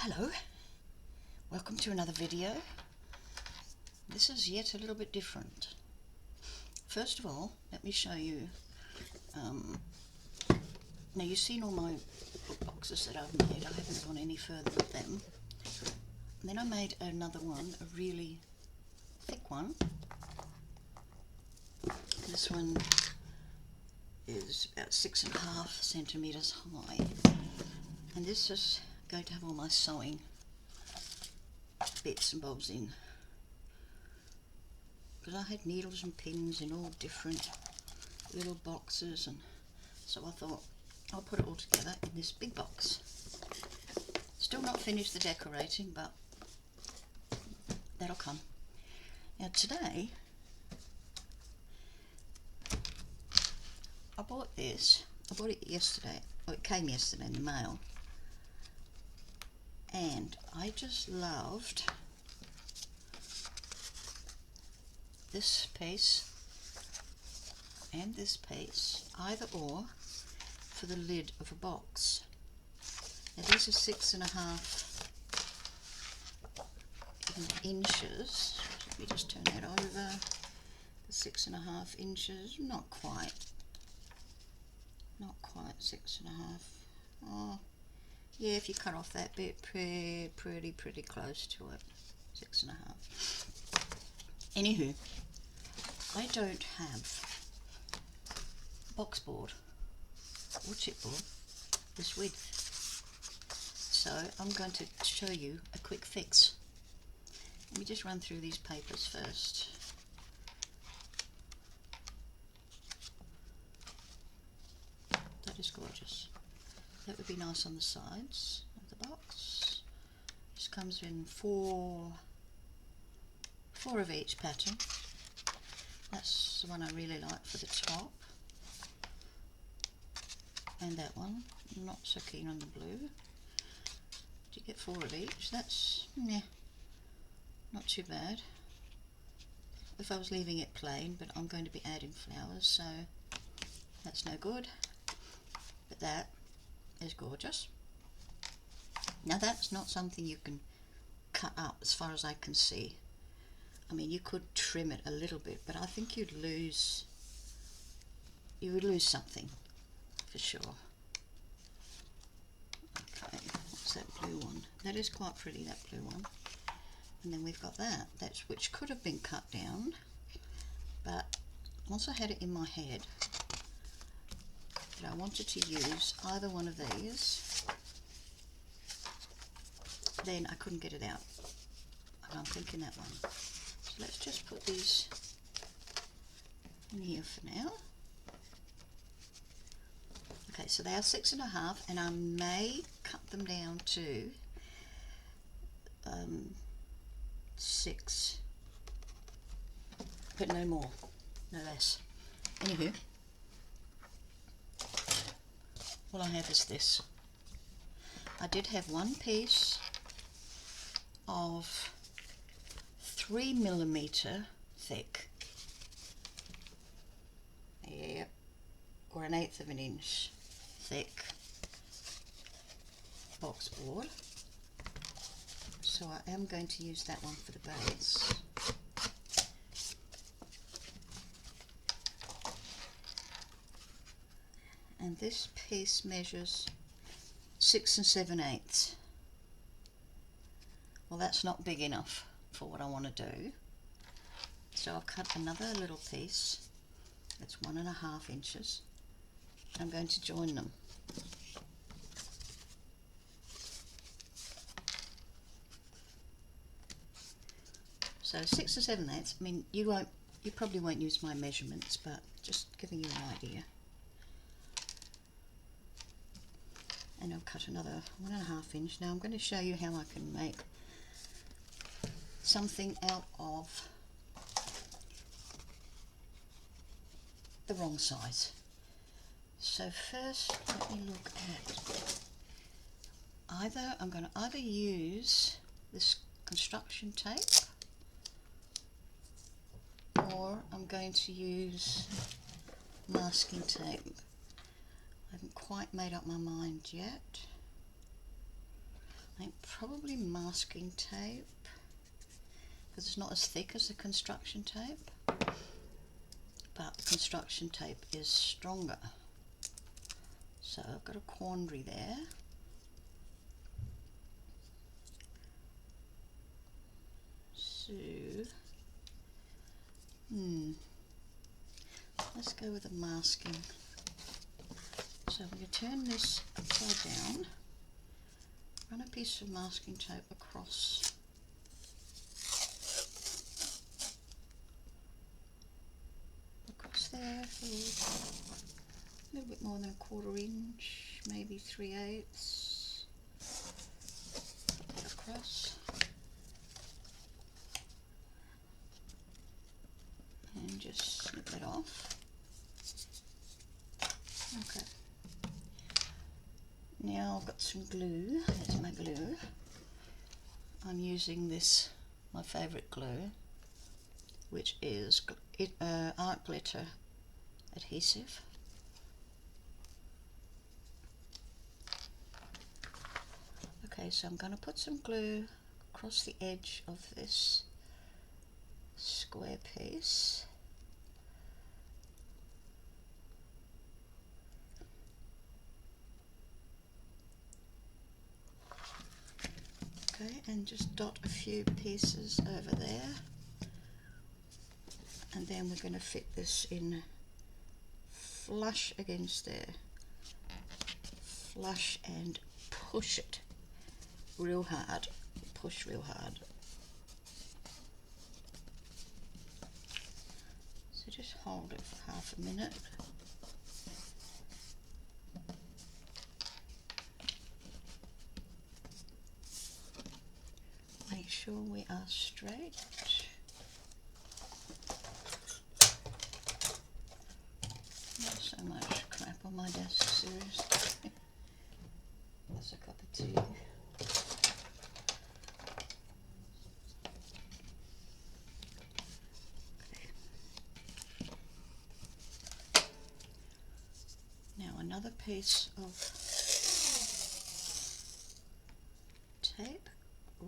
Hello, welcome to another video. This is yet a little bit different. First of all, let me show you, now you've seen all my book boxes that I've made. I haven't gone any further with them. And then I made another one, a really thick one. This one is about 6.5 centimeters high. And this is going to have all my sewing bits and bobs in, because I had needles and pins in all different little boxes, and so I thought I'll put it all together in this big box. Still not finished the decorating, but that'll come. Now today I bought this. I bought it yesterday. Well, it came yesterday in the mail. And I just loved this piece and this piece, either or, for the lid of a box. Now these are 6.5 inches. Let me just turn that over. The 6.5 inches, not quite 6.5. Oh. Yeah, if you cut off that bit, pretty close to it. 6.5. Anywho, I don't have boxboard or chipboard this width, so I'm going to show you a quick fix. Let me just run through these papers first. That is gorgeous. That would be nice on the sides of the box. This comes in four of each pattern. That's the one I really like for the top. And that one, I'm not so keen on the blue. Do you get 4 of each? That's, yeah, not too bad. If I was leaving it plain, but I'm going to be adding flowers, so that's no good. But that is gorgeous. Now that's not something you can cut up as far as I can see. I mean, you could trim it a little bit, but I think you would lose something for sure. Okay, what's that blue one? That is quite pretty, that blue one. And then we've got that's which could have been cut down, but once I had it in my head that I wanted to use either one of these, then I couldn't get it out, and I'm thinking that one. So let's just put these in here for now. Okay, so they are 6.5, and I may cut them down to 6, but no more, no less. Anywho, all I have is this. I did have one piece of 3mm thick, yep, or 1/8 of an inch thick boxboard, so I am going to use that one for the base. And this piece measures 6 7/8. Well, that's not big enough for what I want to do, so I've cut another little piece that's 1.5 inches. I'm going to join them. So 6 7/8. I mean, you probably won't use my measurements, but just giving you an idea. And I'll cut another 1.5 inch. Now I'm going to show you how I can make something out of the wrong size. So first, let me look at I'm going to either use this construction tape, or I'm going to use masking tape. I haven't quite made up my mind yet. I think probably masking tape, because it's not as thick as the construction tape, but the construction tape is stronger. So I've got a quandary there. So, let's go with the masking. So I'm going to turn this upside down, run a piece of masking tape across there for a little bit more than a 1/4 inch, maybe 3/8. Put that across. And just snip it off. Okay. Now I've got some glue. There's my glue. I'm using this, my favourite glue, which is art glitter adhesive. Okay, so I'm going to put some glue across the edge of this square piece. Okay, and just dot a few pieces over there, and then we're going to fit this in flush against there. Flush and push it real hard. Push real hard. So just hold it for half a minute. Make sure we are straight. Not so much crap on my desk, seriously. That's a cup of tea. Okay. Now another piece of tape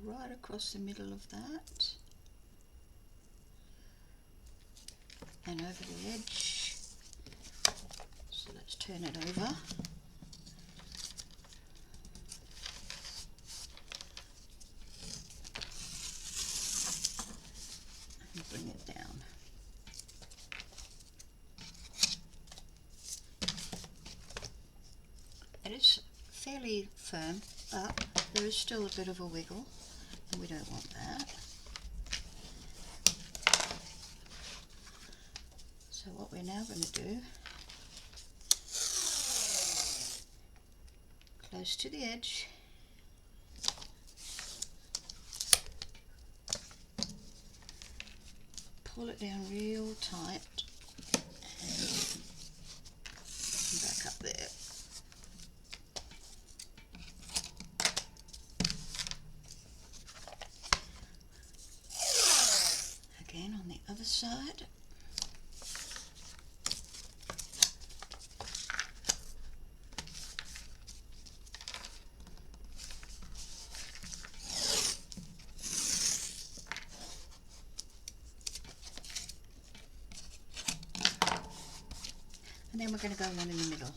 right across the middle of that and over the edge. So let's turn it over. And bring it down. It is fairly firm, but there is still a bit of a wiggle, and we don't want that. So what we're now going to do, close to the edge, pull it down real tight and back up there. Again on the other side. And then we're going to go one in the middle.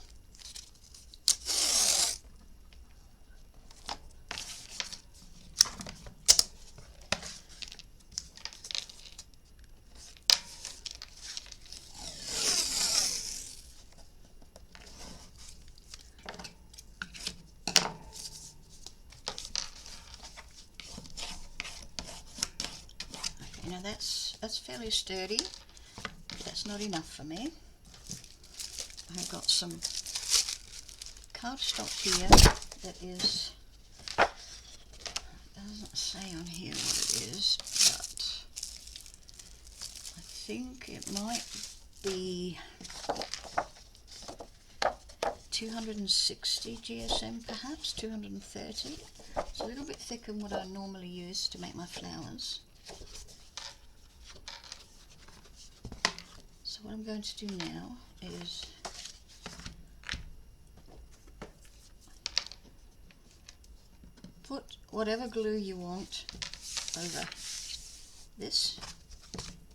Okay, now that's fairly sturdy, but that's not enough for me. I've got some cardstock here that is, doesn't say on here what it is, but I think it might be 260 GSM, perhaps 230. It's a little bit thicker than what I normally use to make my flowers. So what I'm going to do now is put whatever glue you want over this.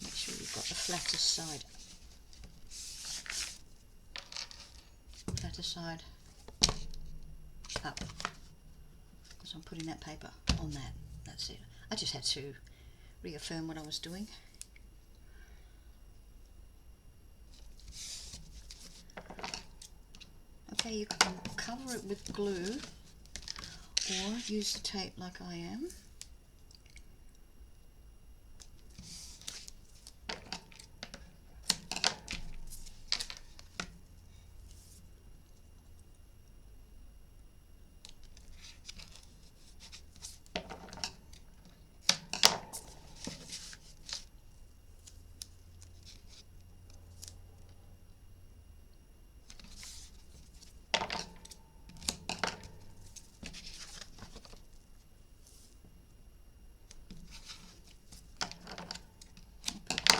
Make sure you've got the flattest side up, because I'm putting that paper on that. That's it. I just had to reaffirm what I was doing. Okay, you can cover it with glue or use the tape like I am.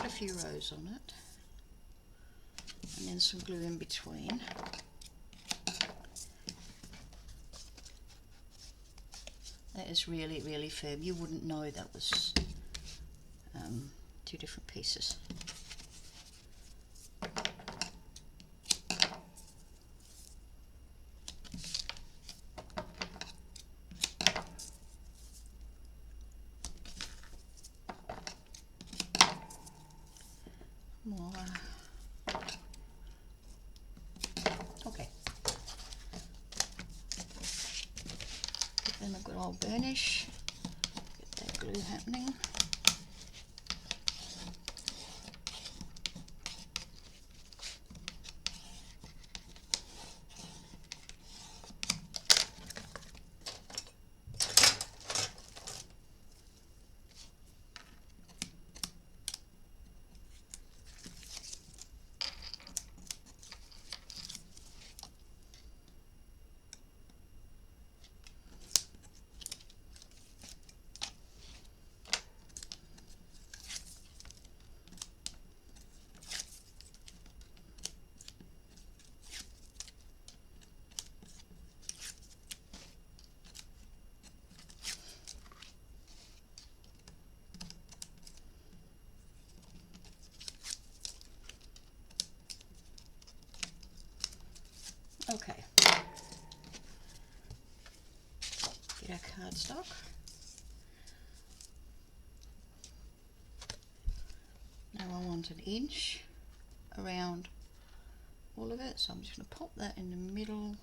A few rows on it, and then some glue in between. That is really, really firm. You wouldn't know that was two different pieces. More. Okay. Give them a good old burnish. Get that glue happening. Okay. Get our cardstock. Now I want an inch around all of it, so I'm just going to pop that in the middle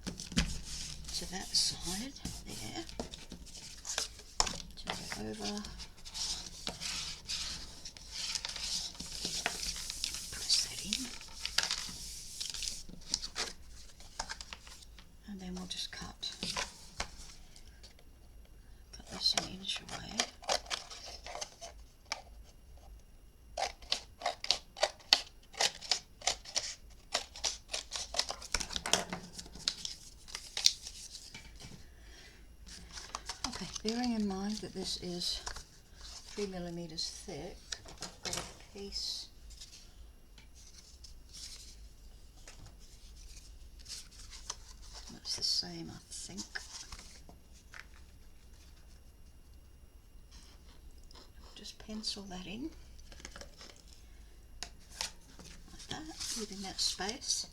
to that side there. Turn it over. Press that in. And then we'll just cut this an inch away. Okay, bearing in mind that this is 3mm thick, I've got a piece that's the same, I think. Just pencil that in like that, leaving that space.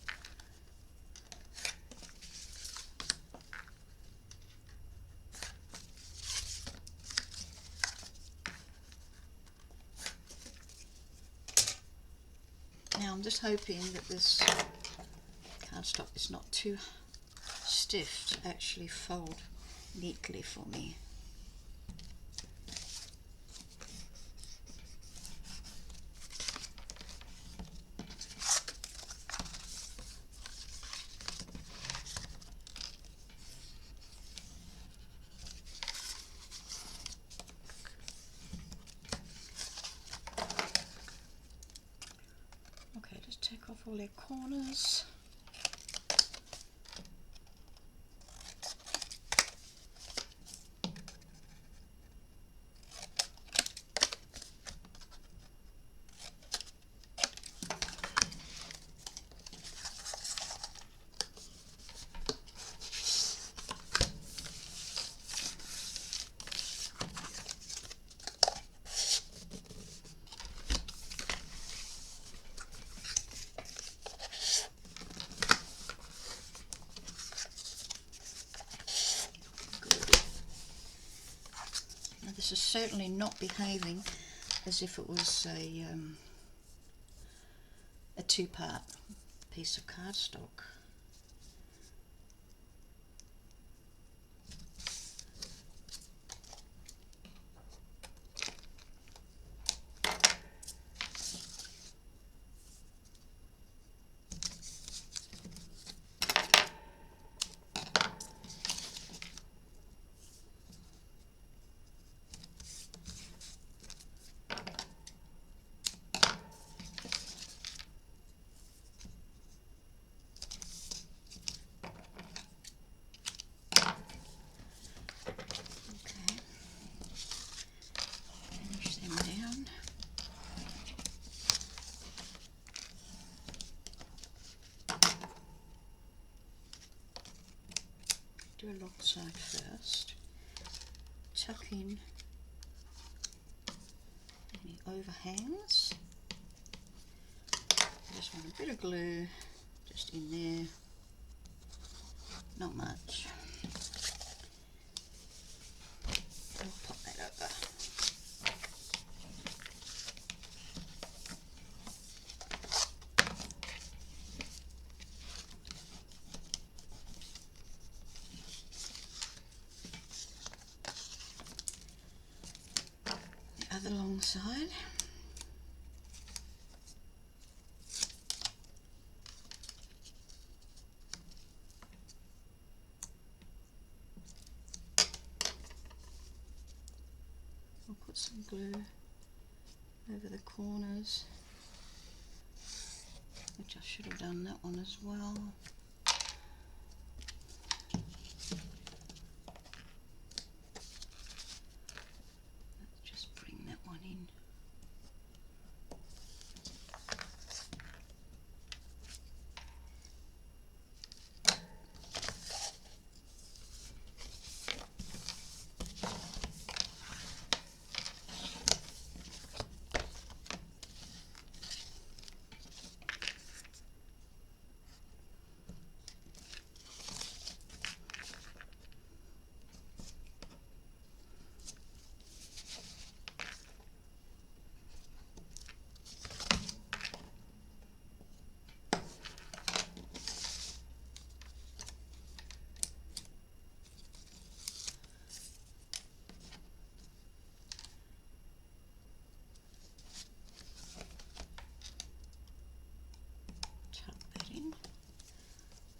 Now I'm just hoping that this cardstock is not too stiff to actually fold neatly for me. Okay, just take off all their corners. certainly not behaving as if it was a two-part piece of cardstock. Do a long side first, tuck in any overhangs. I just want a bit of glue just in there, not much. I'll pop that over. The long side. I'll put some glue over the corners, which I should have done that one as well.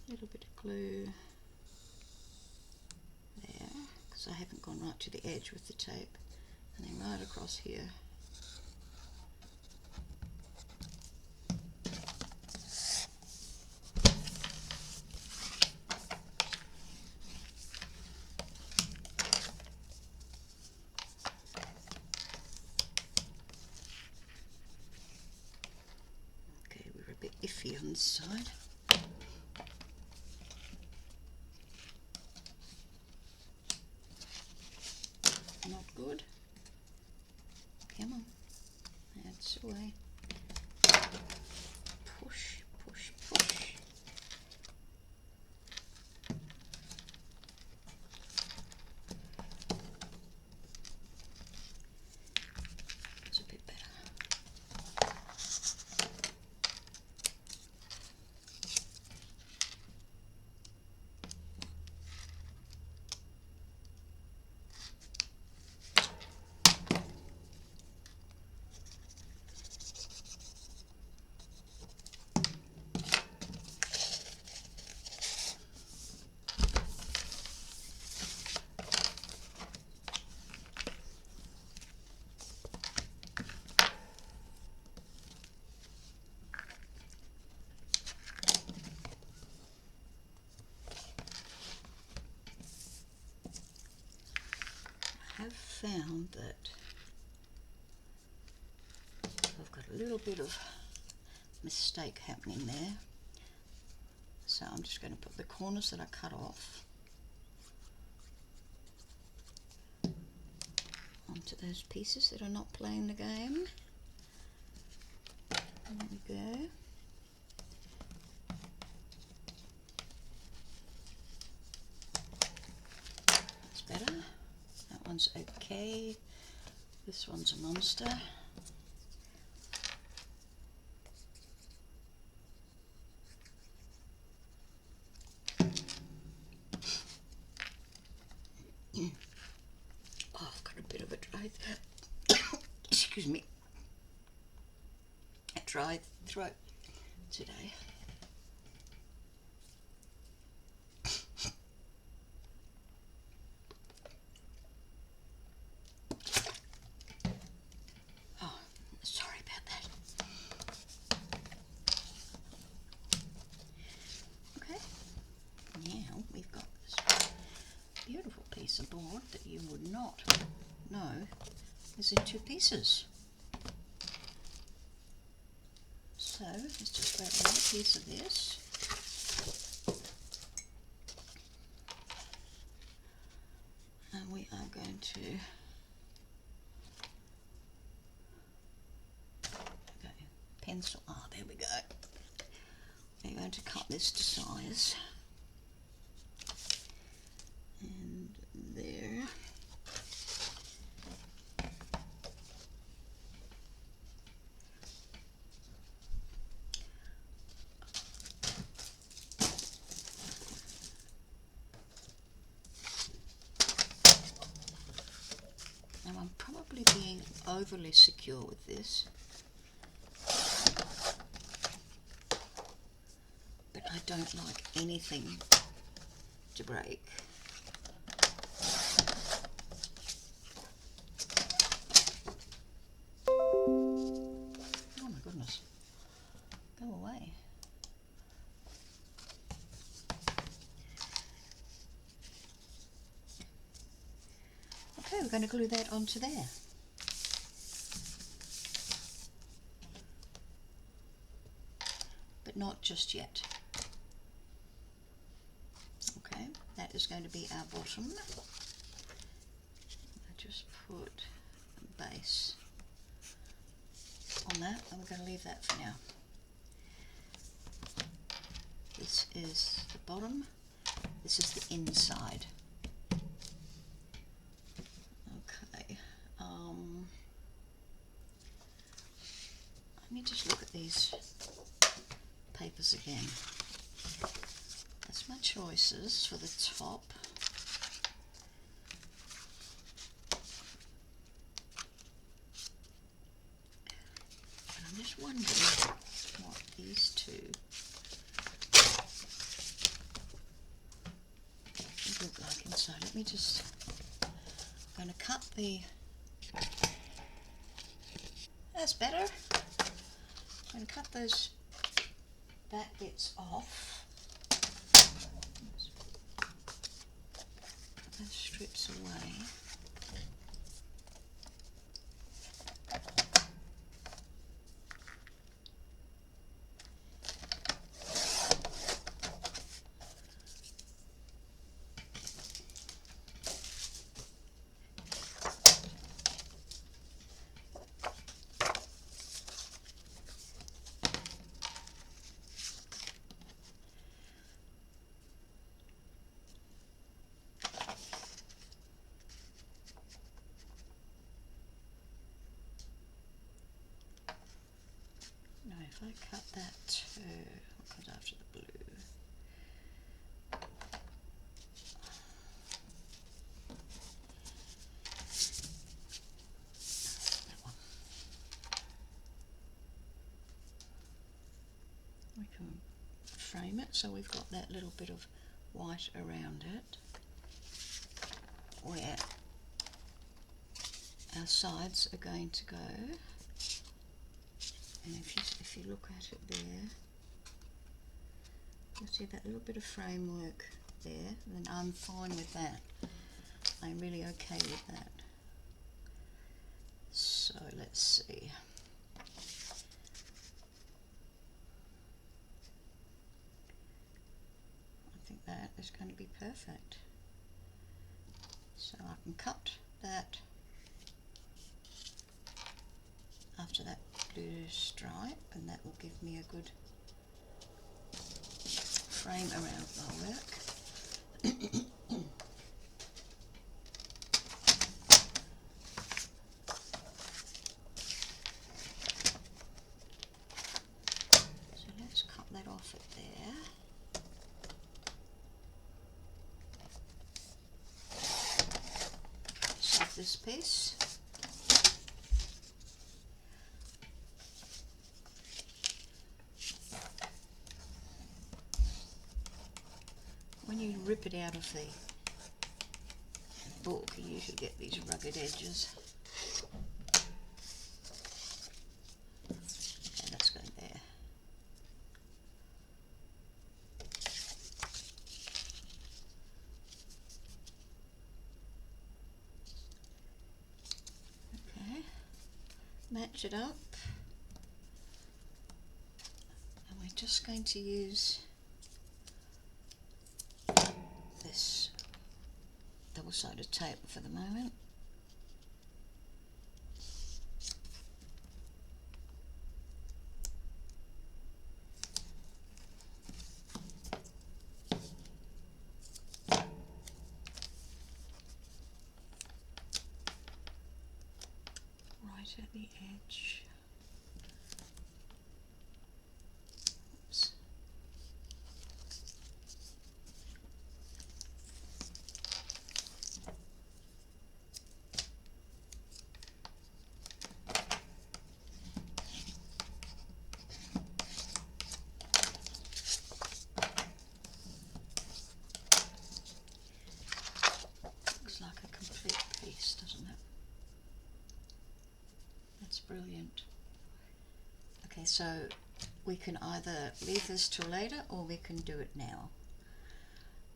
A little bit of glue there, because I haven't gone right to the edge with the tape, and then right across here. Okay, we're a bit iffy on this side. Not good. Come on, that's away. Push, push, push. It's a bit better. I've found that I've got a little bit of mistake happening there, so I'm just going to put the corners that I cut off onto those pieces that are not playing the game. There we go. That's better. That one's okay. This one's a monster. Oh, I've got a bit of a dry excuse me, a dry throat today. Oh, sorry about that. Okay, now we've got this beautiful piece of board that you would not know is in two pieces. So let's just grab another piece of this. And we are going to pencil. Ah, there we go. We're going to cut this to size. And there. Now I'm probably being overly secure with this, but I don't like anything to break. Oh my goodness, go away. Okay, we're going to glue that onto there. But not just yet. Okay, that is going to be our bottom. I just put a base on that, and we're going to leave that for now. This is the bottom, this is the inside. Okay, let me just look at these papers again. That's my choices for the top. And I'm just wondering what these two look like inside. Let me just, I'm going to cut the, that's better. I'm going to cut those back bits off. Put those strips away. Now if I cut that too, I'll cut after the blue. That one. We can frame it so we've got that little bit of white around it, where our sides are going to go. And if you look at it there, you'll see that little bit of framework there, and I'm fine with that. I'm really okay with that. So let's see. I think that is going to be perfect. So I can cut that after that blue stripe, and that will give me a good frame around my work. this piece. When you rip it out of the book, you usually get these rugged edges. Okay, that's going there. Okay, match it up, and we're just going to use this double-sided tape for the moment. Right at the edge. Oops. Looks like a complete piece, doesn't it? That's brilliant. Okay, so we can either leave this till later or we can do it now.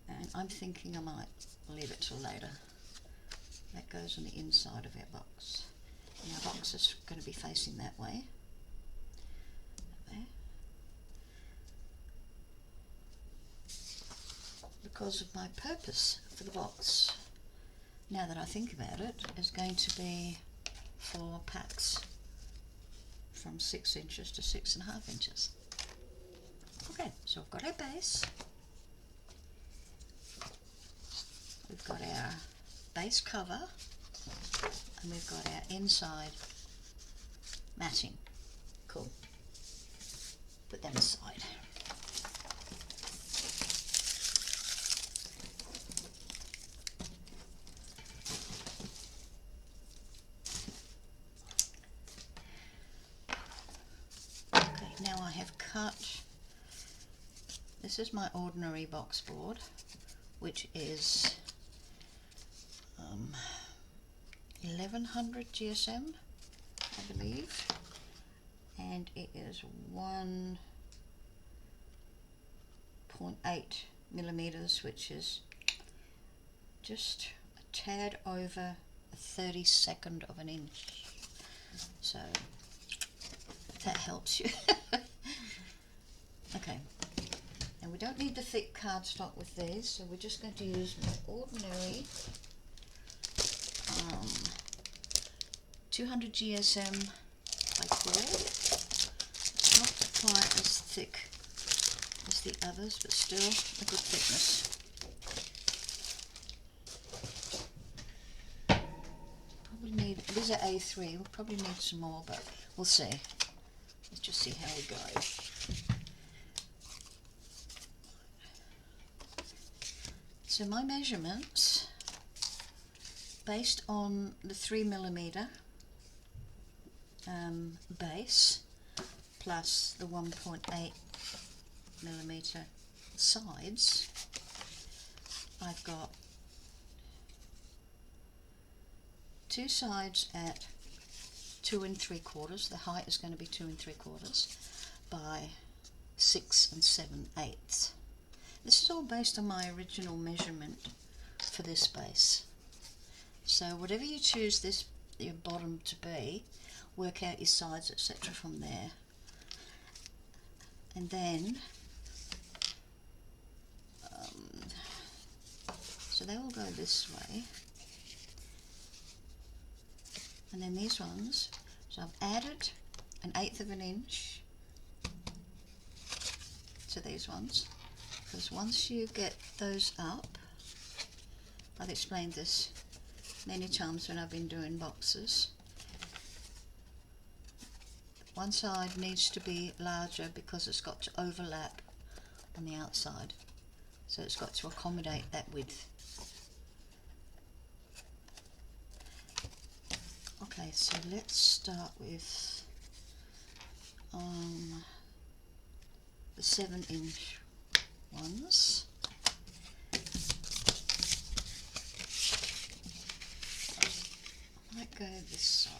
And I'm thinking I might leave it till later. That goes on the inside of our box. And our box is going to be facing that way. Because of my purpose for the box, now that I think about it, is going to be for packs from 6 inches to 6.5 inches. Okay, so we've got our base. We've got our base cover, and we've got our inside matting. Cool. Put them aside. Okay, now I have cut. This is my ordinary box board, which is 1100 GSM, I believe, and it is 1.8 millimeters, which is just a tad over a 32nd of an inch. So if that helps you. Okay, and we don't need the thick cardstock with these, so we're just going to use my ordinary 200 GSM board. It's not quite as thick as the others, but still a good thickness. Probably need, these are A3, we'll probably need some more, but we'll see. Let's just see how we go. So my measurements, based on the 3mm base plus the 1.8mm sides, I've got 2 sides at 2 3/4. The height is going to be 2 3/4 by 6 7/8. This is all based on my original measurement for this base. So whatever you choose this your bottom to be, work out your sides, etc. from there. And then so they all go this way. And then these ones, so I've added 1/8 of an inch to these ones, because once you get those up, I've explained this many times when I've been doing boxes, one side needs to be larger because it's got to overlap on the outside, so it's got to accommodate that width. Okay, so let's start with the 7-inch ones. I might go this side.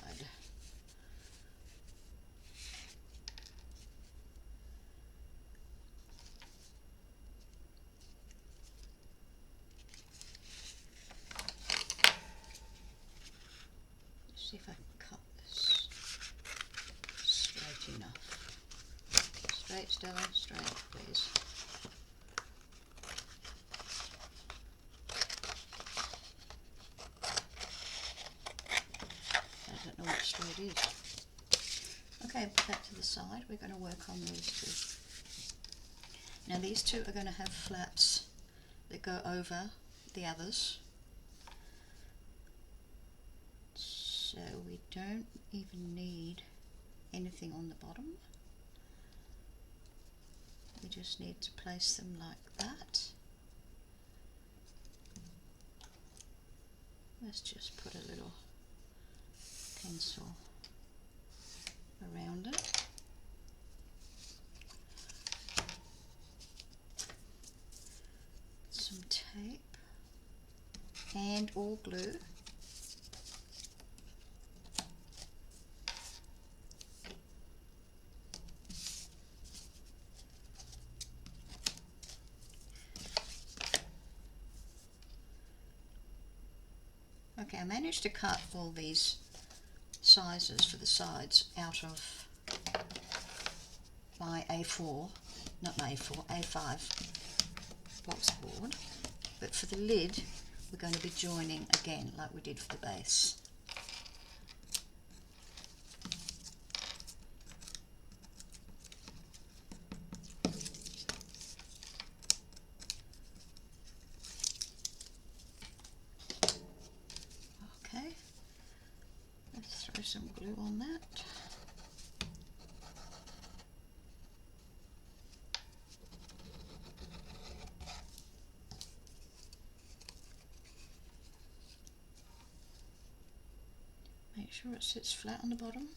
Let's see if I can cut this straight enough. Straight, Stella, straight, please. I don't know what straight is. Okay, put that to the side. We're going to work on these two. Now these two are going to have flaps that go over the others. So we don't even need anything on the bottom. We just need to place them like that. Let's just put a little pencil around it. Some tape and or glue. Okay, I managed to cut all these sizes for the sides out of my A4, not my A4, A5 box board, but for the lid we're going to be joining again like we did for the base. Okay, let's throw some glue on that. Make sure it sits flat on the bottom.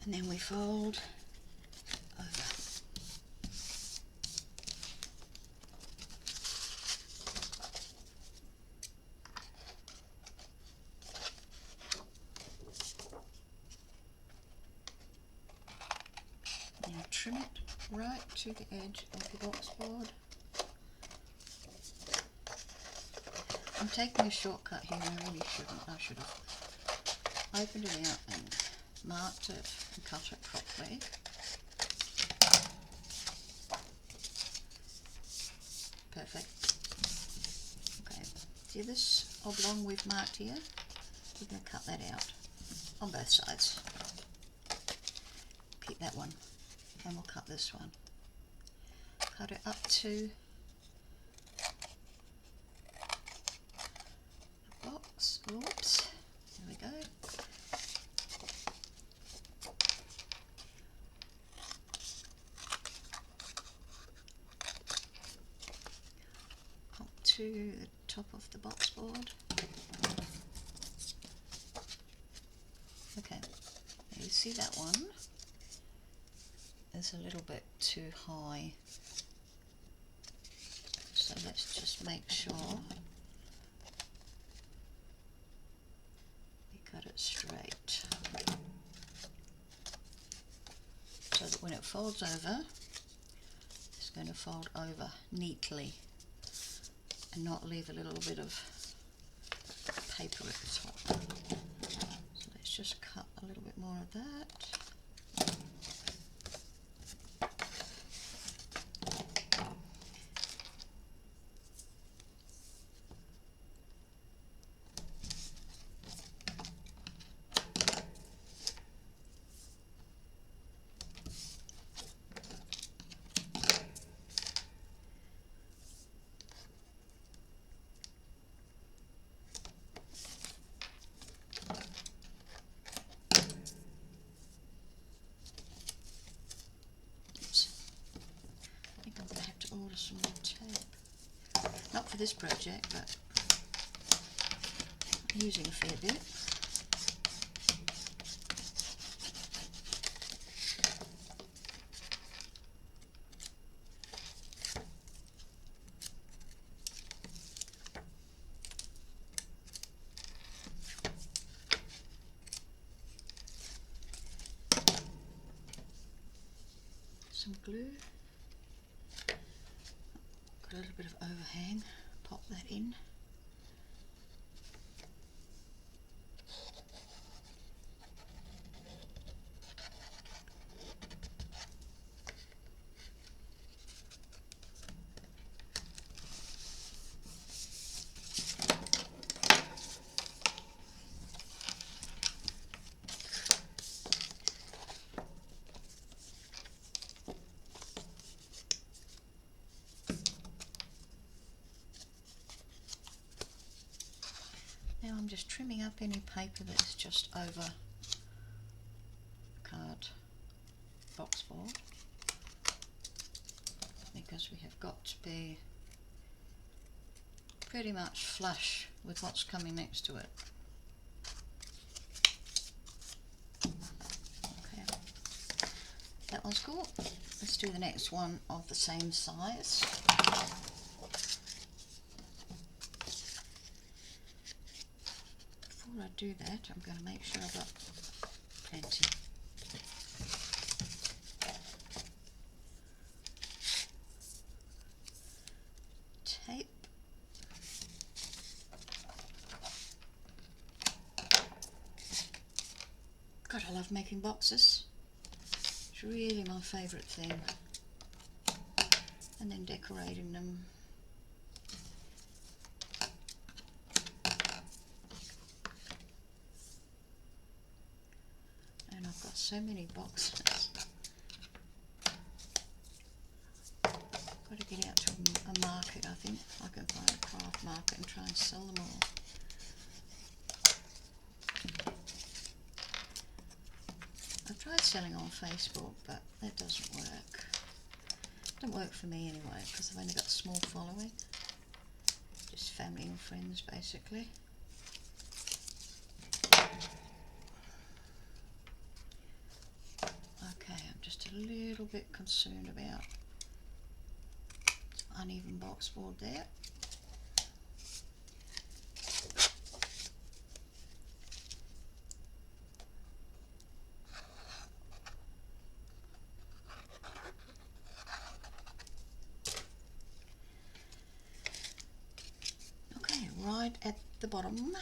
And then we fold over. Now trim it right to the edge of the box board. I'm taking a shortcut here, I really shouldn't. I should have opened it out and marked it and cut it properly. Perfect. Okay, see this oblong we've marked here? We're going to cut that out on both sides. Keep that one, and we'll cut this one. Cut it up to the box. Oops, there we go. Up to the top of the box board. Okay, now you see that one is a little bit too high, so let's just make sure we cut it straight so that when it folds over, it's going to fold over neatly and not leave a little bit of paper at the top. So let's just cut a little bit more of that. order some more tape. Not for this project, but I'm using a fair bit. Some glue. Got a little bit of overhang. Pop that in. Now I'm just trimming up any paper that's just over card boxboard, because we have got to be pretty much flush with what's coming next to it. Okay, that one's cool. Let's do the next one of the same size. Before I do that, I'm going to make sure I've got plenty. Tape. God, I love making boxes. It's really my favourite thing. And then decorating them. And I've got so many boxes. Got to get out to a market, I think. I can find a craft market and try and sell them all. I've tried selling on Facebook, but that doesn't work. Doesn't work for me anyway, because I've only got a small following. Just family and friends, basically. Okay, I'm just a little bit concerned about uneven boxboard there. Okay, right at the bottom.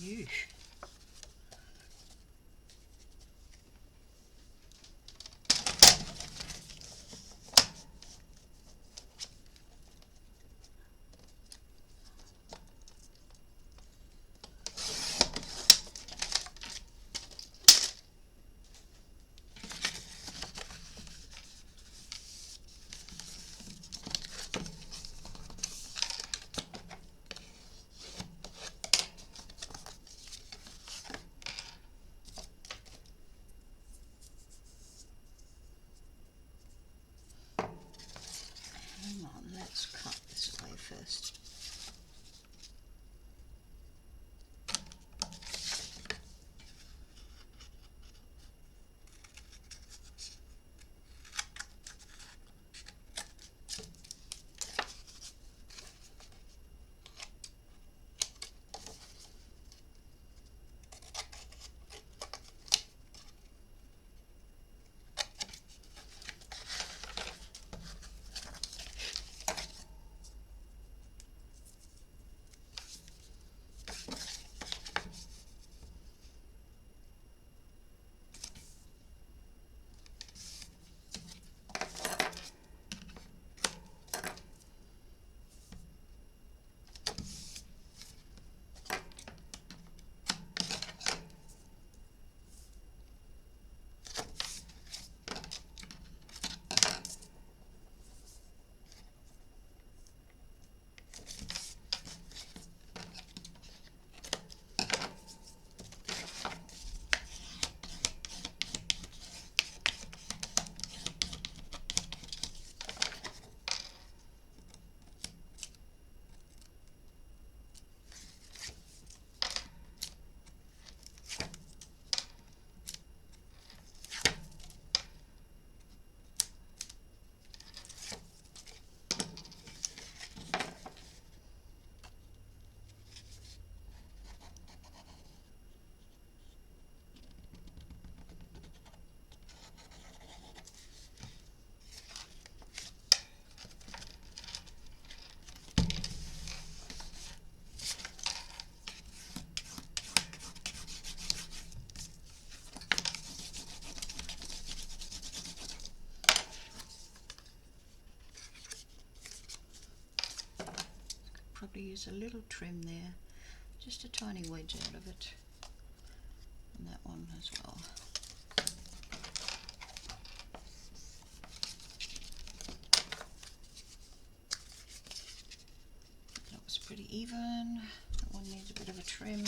Yeesh. Hang on, let's cut this away first. use a little trim there, just a tiny wedge out of it, and that one as well. That was pretty even. That one needs a bit of a trim,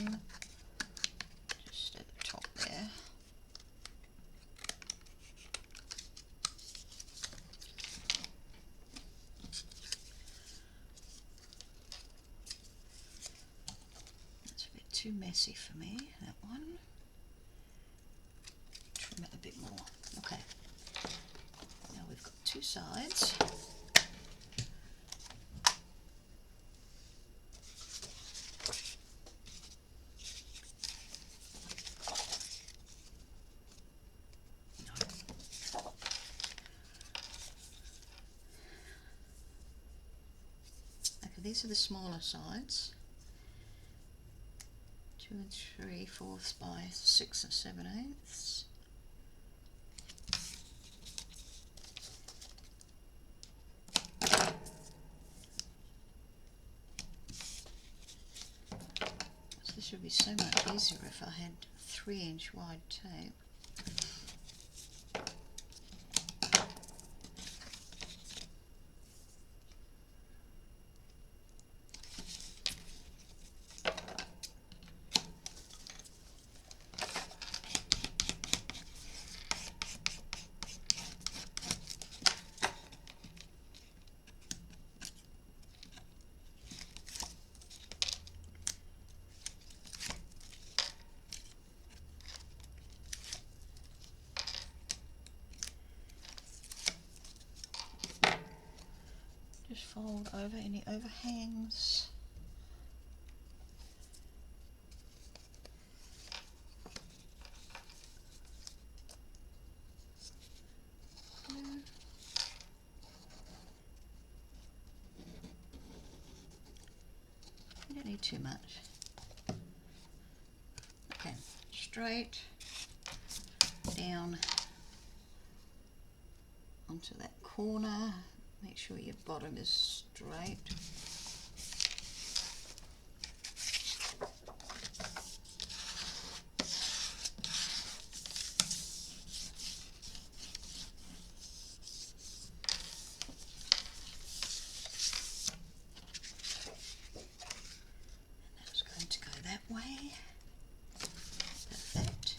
just at the top there. Too messy for me, that one. Trim it a bit more. Okay, now we've got two sides. Okay, these are the smaller sides. 2 3/4 by 6 7/8. So this would be so much easier if I had 3-inch wide tape. Just fold over any overhangs. You don't need too much. Okay, straight down onto that corner. Make sure your bottom is straight. And that's going to go that way. Perfect.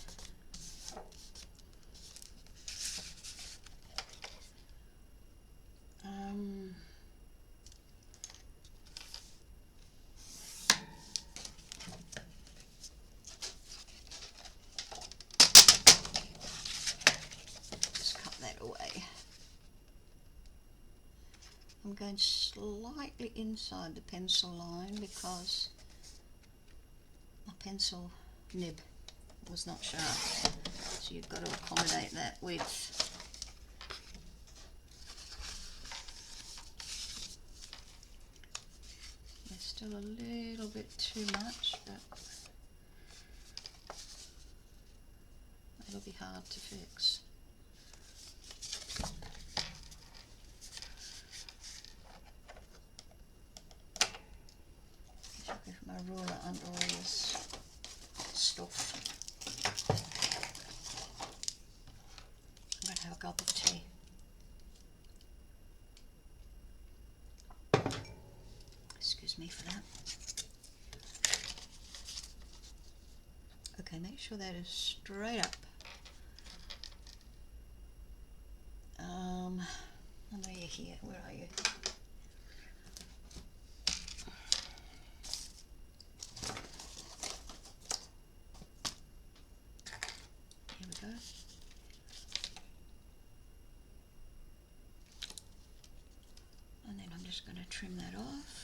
Away. I'm going slightly inside the pencil line because my pencil nib was not sharp, so you've got to accommodate that width. There's still a little bit too much, but it'll be hard to fix. With my ruler under all this stuff. I'm going to have a gulp of tea. Excuse me for that. Okay, make sure that is straight up. I know you're here. Where are you? Here we go. And then I'm just going to trim that off.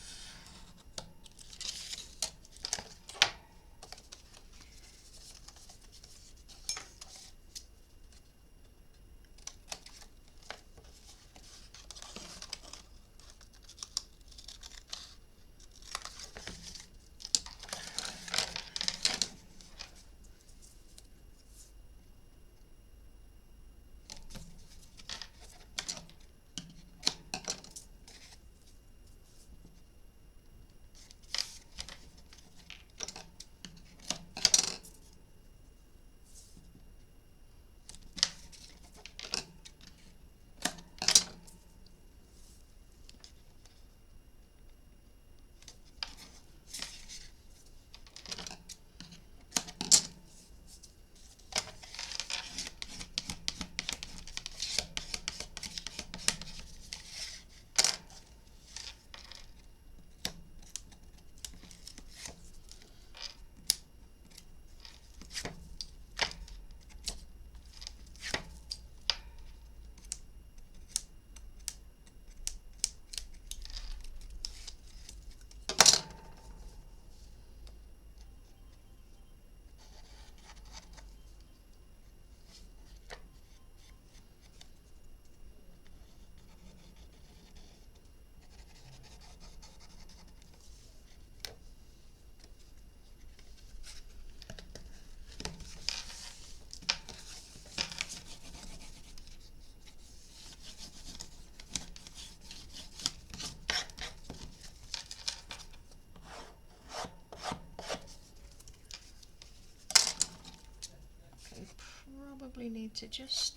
need to just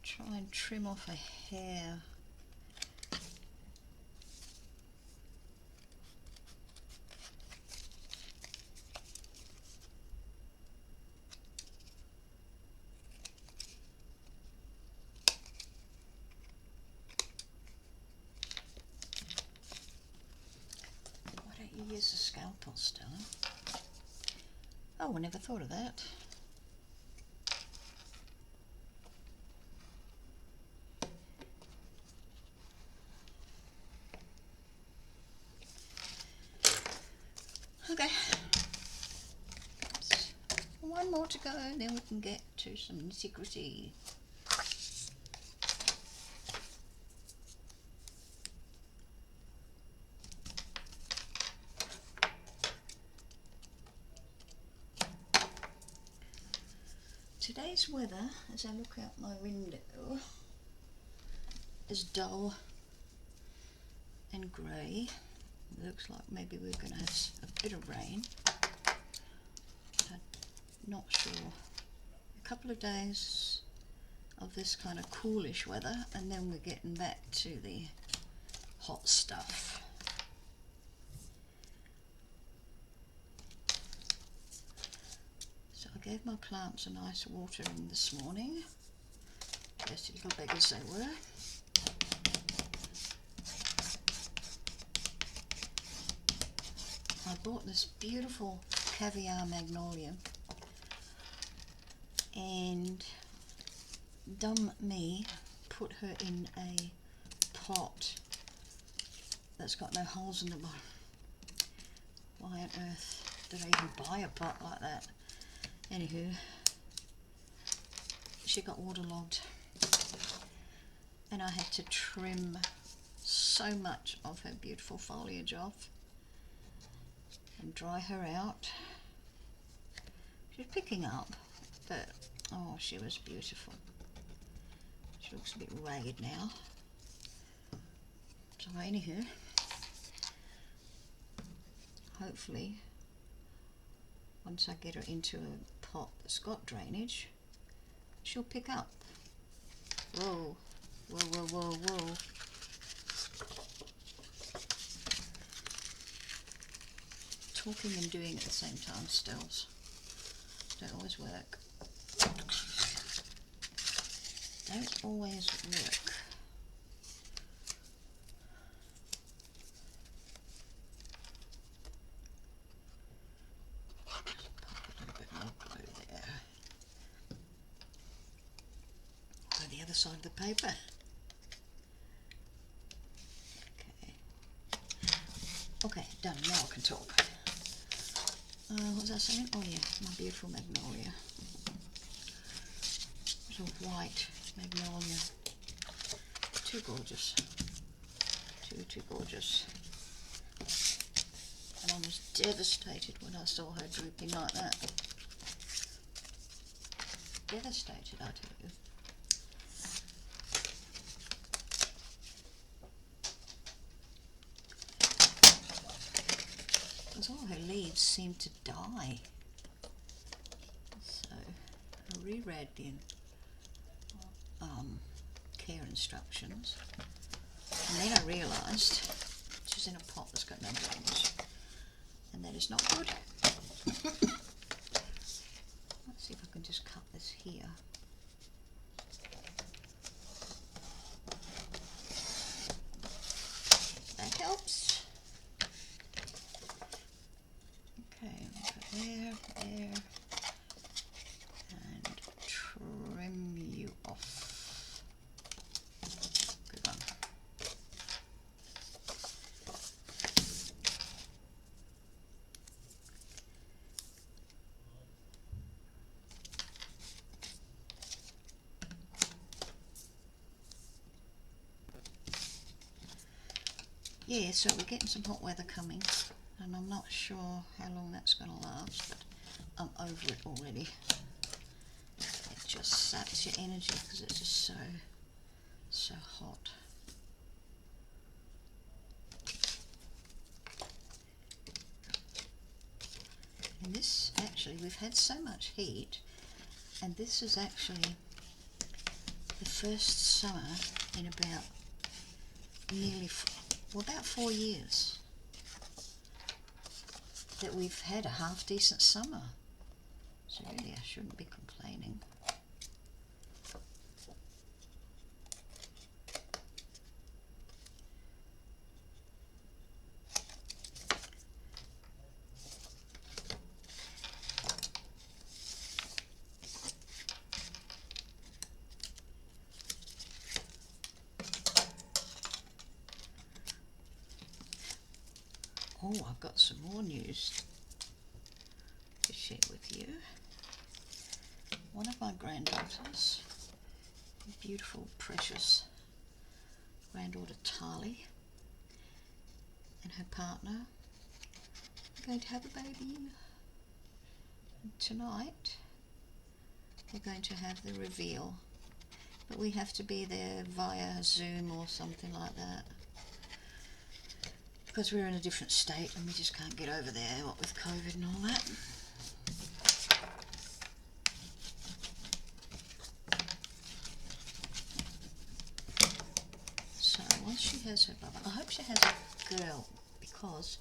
try and trim off a hair. Why don't you use a scalpel, Stella? Oh, I never thought of that. Okay, one more to go, and then we can get to some nitty-gritty. Today's weather, as I look out my window, is dull and grey. It looks like maybe we're going to have a bit of rain. I'm not sure. A couple of days of this kind of coolish weather, and then we're getting back to the hot stuff. So I gave my plants a nice watering this morning. Just little beggars they were. I bought this beautiful caviar magnolia, and dumb me put her in a pot that's got no holes in the bottom. Why on earth did I even buy a pot like that? Anywho, she got waterlogged, and I had to trim so much of her beautiful foliage off and dry her out. She's picking up, but oh, she was beautiful. She looks a bit ragged now. So anywho, hopefully once I get her into a pot that's got drainage, she'll pick up. Whoa, whoa, whoa, whoa, whoa. Talking and doing at the same time, stills. Don't always work. Don't always work. Pop a little bit more glue there. Go the other side of the paper. Okay. Okay, done. Now I can talk. What was I saying? Oh yeah, my beautiful magnolia. It's a white magnolia. Too gorgeous. Too gorgeous. And I was devastated when I saw her drooping like that. Devastated, I tell you. Because all her leaves seemed to die. So I reread the care instructions, and then I realised she's in a pot that's got no drainage, and that is not good. Let's see if I can just cut this here. That helps. Okay, there, and trim you off. Good one. Yeah, so we're getting some hot weather coming, and I'm not sure how long that's going to last, but I'm over it already. It just saps your energy because it's just so hot. And this, actually, we've had so much heat, And this is actually the first summer in about about 4 years that we've had a half decent summer. So really I shouldn't be complaining. Oh, I've got some more news to share with you. One of my granddaughters, beautiful, precious granddaughter Tali, and her partner are going to have a baby. And tonight we're going to have the reveal, but we have to be there via Zoom or something like that, because we're in a different state and we just can't get over there, what with COVID and all that. So once she has her bubble, I hope she has a girl, because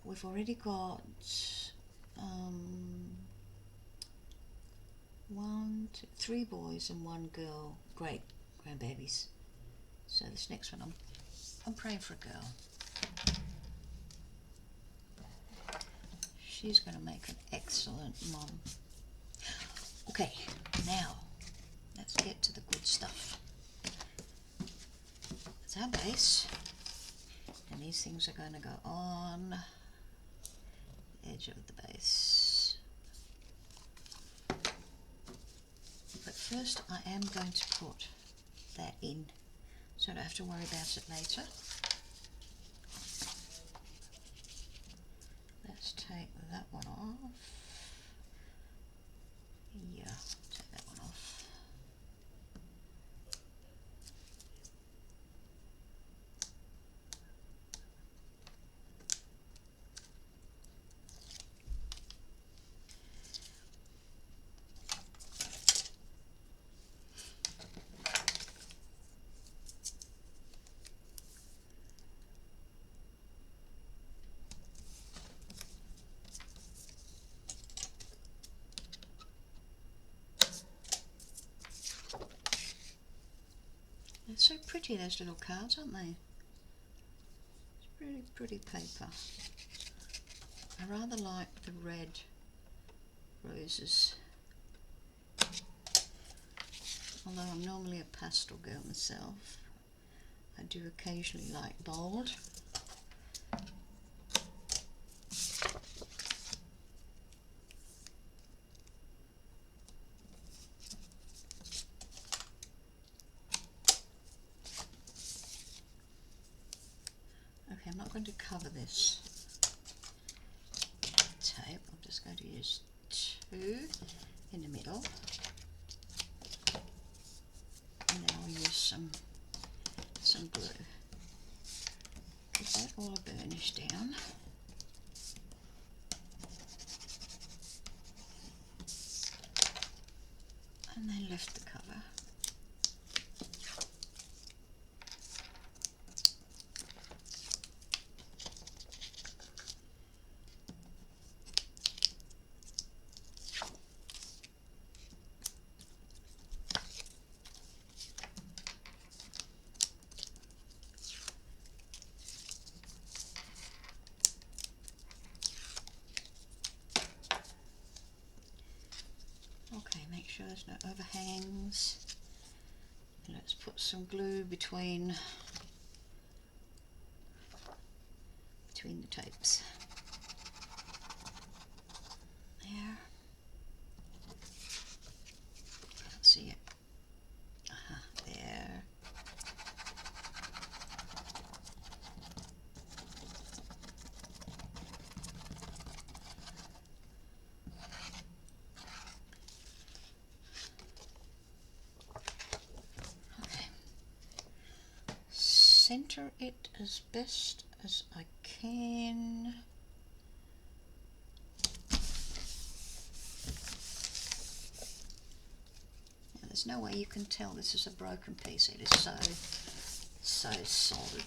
we've already got 3 boys and 1 girl, great grandbabies. So this next one I'm praying for a girl. She's going to make an excellent mom. Okay, now let's get to the good stuff. It's our base, and these things are going to go on the edge of the base. But first I am going to put that in, so I don't have to worry about it later. Let's take that one off. Yeah, take that one off. They're so pretty, those little cards, aren't they? It's really pretty paper. I rather like the red roses. Although I'm normally a pastel girl myself, I do occasionally like bold. Okay, I'm not going to cover this tape, I'm just going to use 2 in the middle, and then I'll use some glue. Get that all burnished down. And then lift the cover. Okay, make sure there's no overhangs. And let's put some glue between the tapes. There. Can't see it. There. Okay. Center it as best as I can. There's no way you can tell this is a broken piece. It is so solid.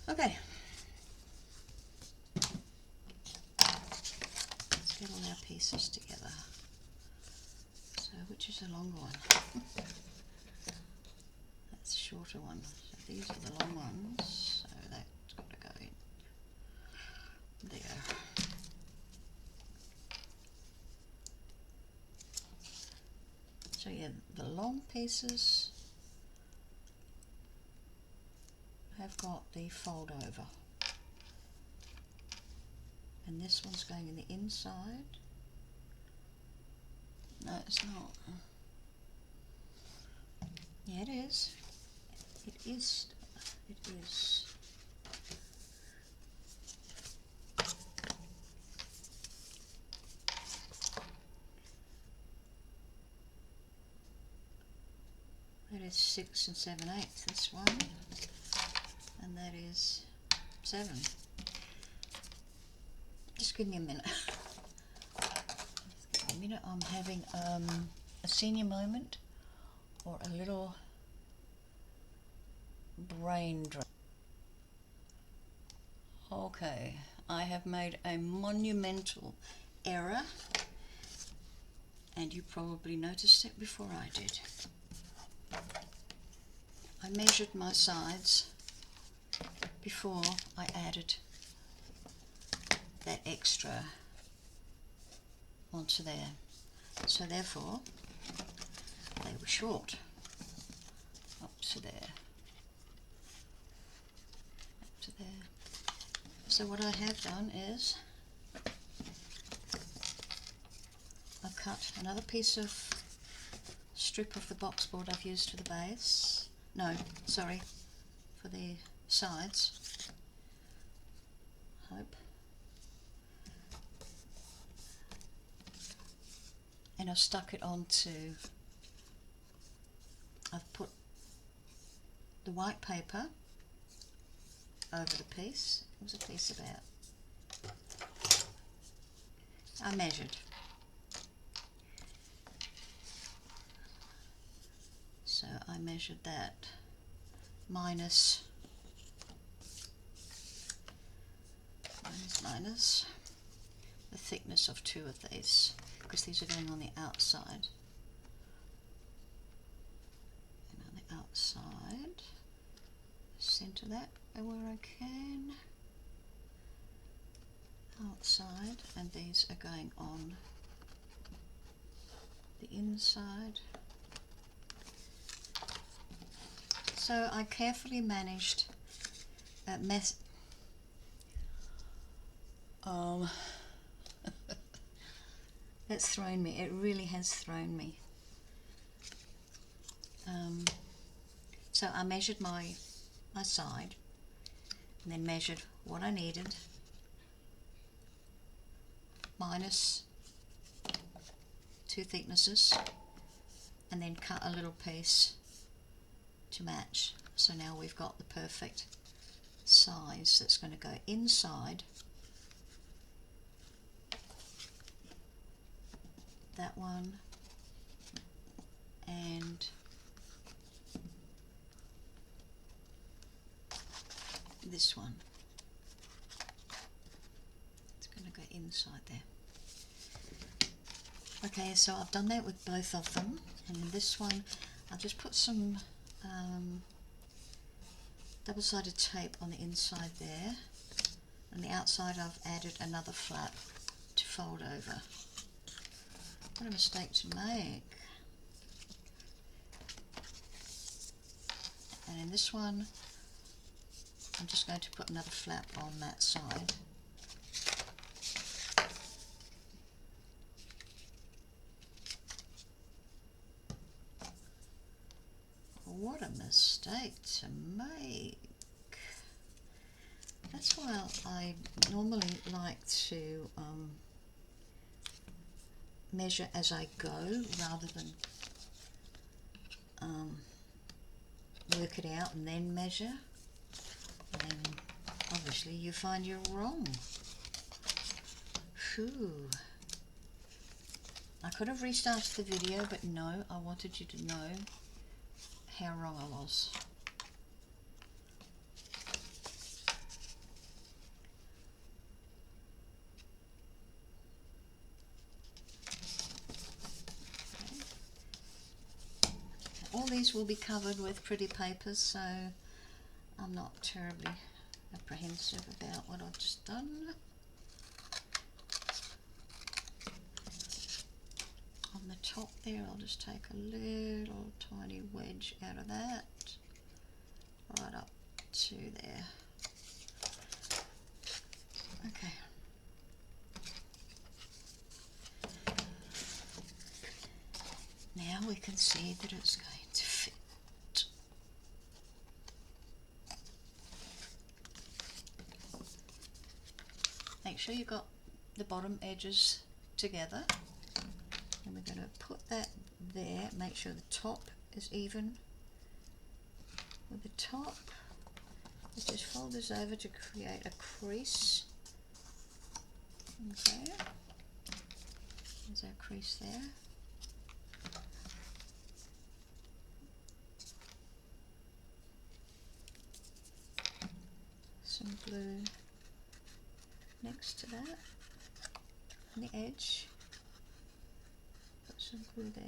Okay. Let's get all our pieces together. So which is the longer one? That's the shorter one. So these are the long ones. So that's got to go in there. So yeah, the long pieces have got the fold over. And this one's going in the inside. No, it's not. Yeah, it is. It is. It is. That is 6 7/8, this one. And that is 7. Just give me a minute. Just give me a minute. I'm having a senior moment or a little brain drain. Okay, I have made a monumental error, and you probably noticed it before I did. I measured my sides before I added that extra onto there, so therefore they were short up to there, up to there. So what I have done is I've cut another piece of strip of the boxboard I've used for the base. No, sorry, for the sides. Hope. And I've stuck it onto, I've put the white paper over the piece. It was a piece about, I measured. So I measured that minus the thickness of 2 of these, because these are going on the outside. And on the outside, center that where I can. Outside, and these are going on the inside. So I carefully managed it's thrown me. It really has thrown me. So I measured my side, and then measured what I needed minus 2 thicknesses, and then cut a little piece to match. So now we've got the perfect size that's going to go inside that one and this one. It's going to go inside there. Okay, so I've done that with both of them, and in this one I'll just put some double-sided tape on the inside there, and the outside I've added another flap to fold over. What a mistake to make. And in this one I'm just going to put another flap on that side. What a mistake to make. That's why I normally like to measure as I go rather than work it out and then measure. And then Obviously you find you're wrong. Phew. I could have restarted the video, but no, I wanted you to know how wrong I was. All these will be covered with pretty papers, so I'm not terribly apprehensive about what I've just done. On the top there, I'll just take a little tiny wedge out of that, right up to there. Okay. Now we can see that it's going to fit. Make sure you've got the bottom edges together. And we're going to put that there. Make sure the top is even with the top. We just fold this over to create a crease. Okay. There's our crease there. Some glue next to that on the edge. Put some glue there.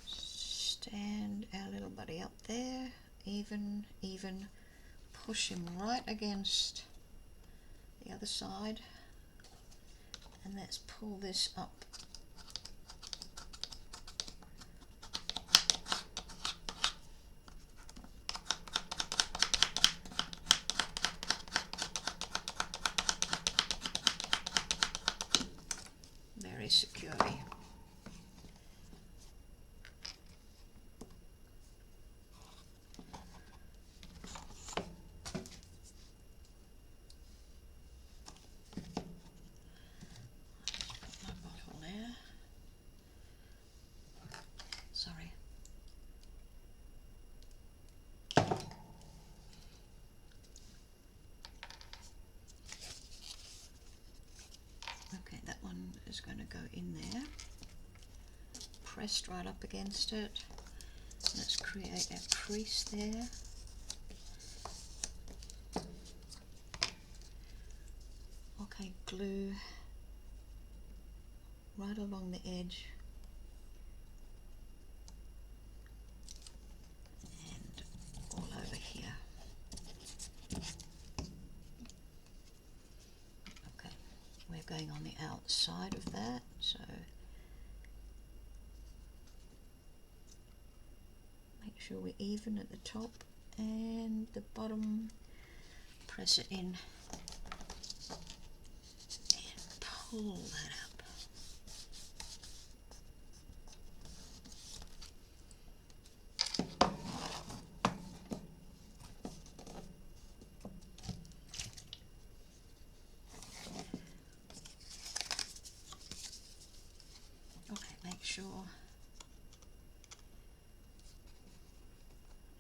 Stand our little buddy up there, even, push him right against the other side, and let's pull this up. Very securely. Sorry. Okay, that one is going to go in there, pressed right up against it. Let's create a crease there. Okay, glue right along the edge. And all over here. Okay, we're going on the outside of that, so make sure we're even at the top and the bottom. Press it in and pull that up. Okay, make sure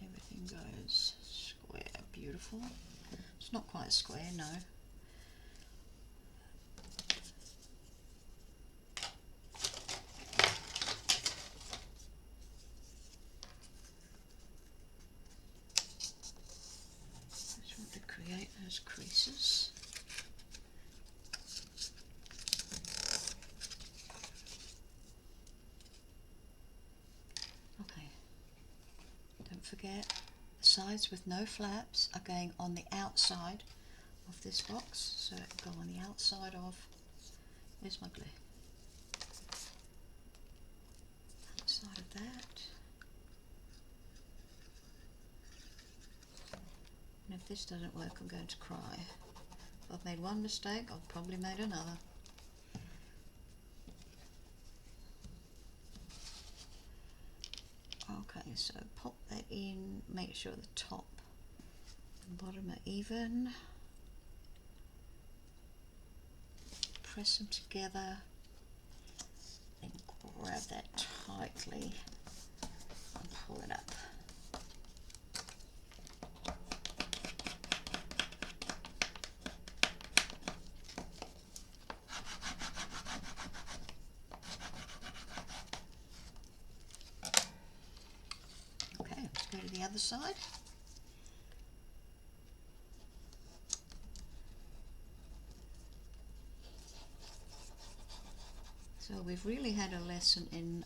everything goes square. Beautiful. It's not quite square, no. Just want to create those creases. Okay, don't forget the sides with no flaps are going on the outside of this box, so it'll go on the outside of, where's my glue? Outside of that. And if this doesn't work, I'm going to cry. If I've made one mistake, I've probably made another. Okay, so pop that in, make sure the top and bottom are even. press them together, then grab that tightly and pull it up. Okay, let's go to the other side. So we've really had a lesson in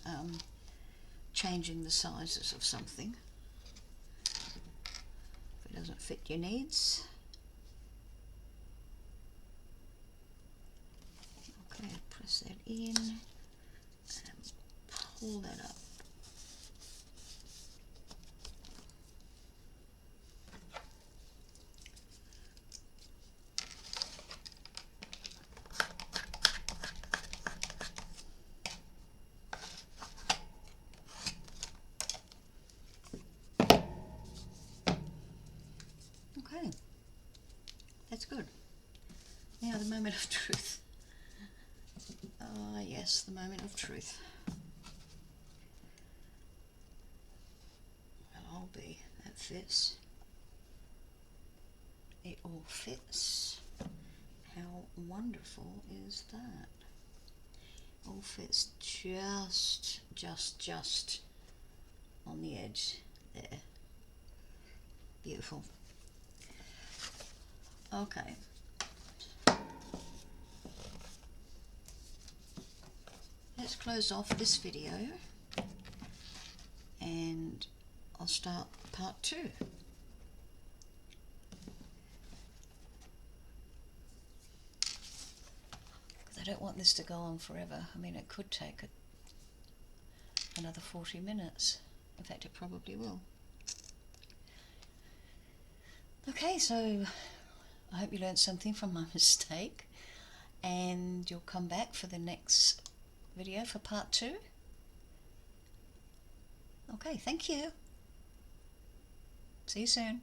changing the sizes of something if it doesn't fit your needs. Okay, press that in and pull that up. Okay, that's good. Now the moment of truth. Ah, yes, the moment of truth. Well, I'll be. That fits. It all fits. How wonderful is that? All fits just on the edge there. Beautiful. Okay. Let's close off this video and I'll start part 2. I don't want this to go on forever. I mean, it could take another 40 minutes. In fact, it probably will. Okay, so I hope you learned something from my mistake and you'll come back for the next video for part 2. Okay, thank you. See you soon.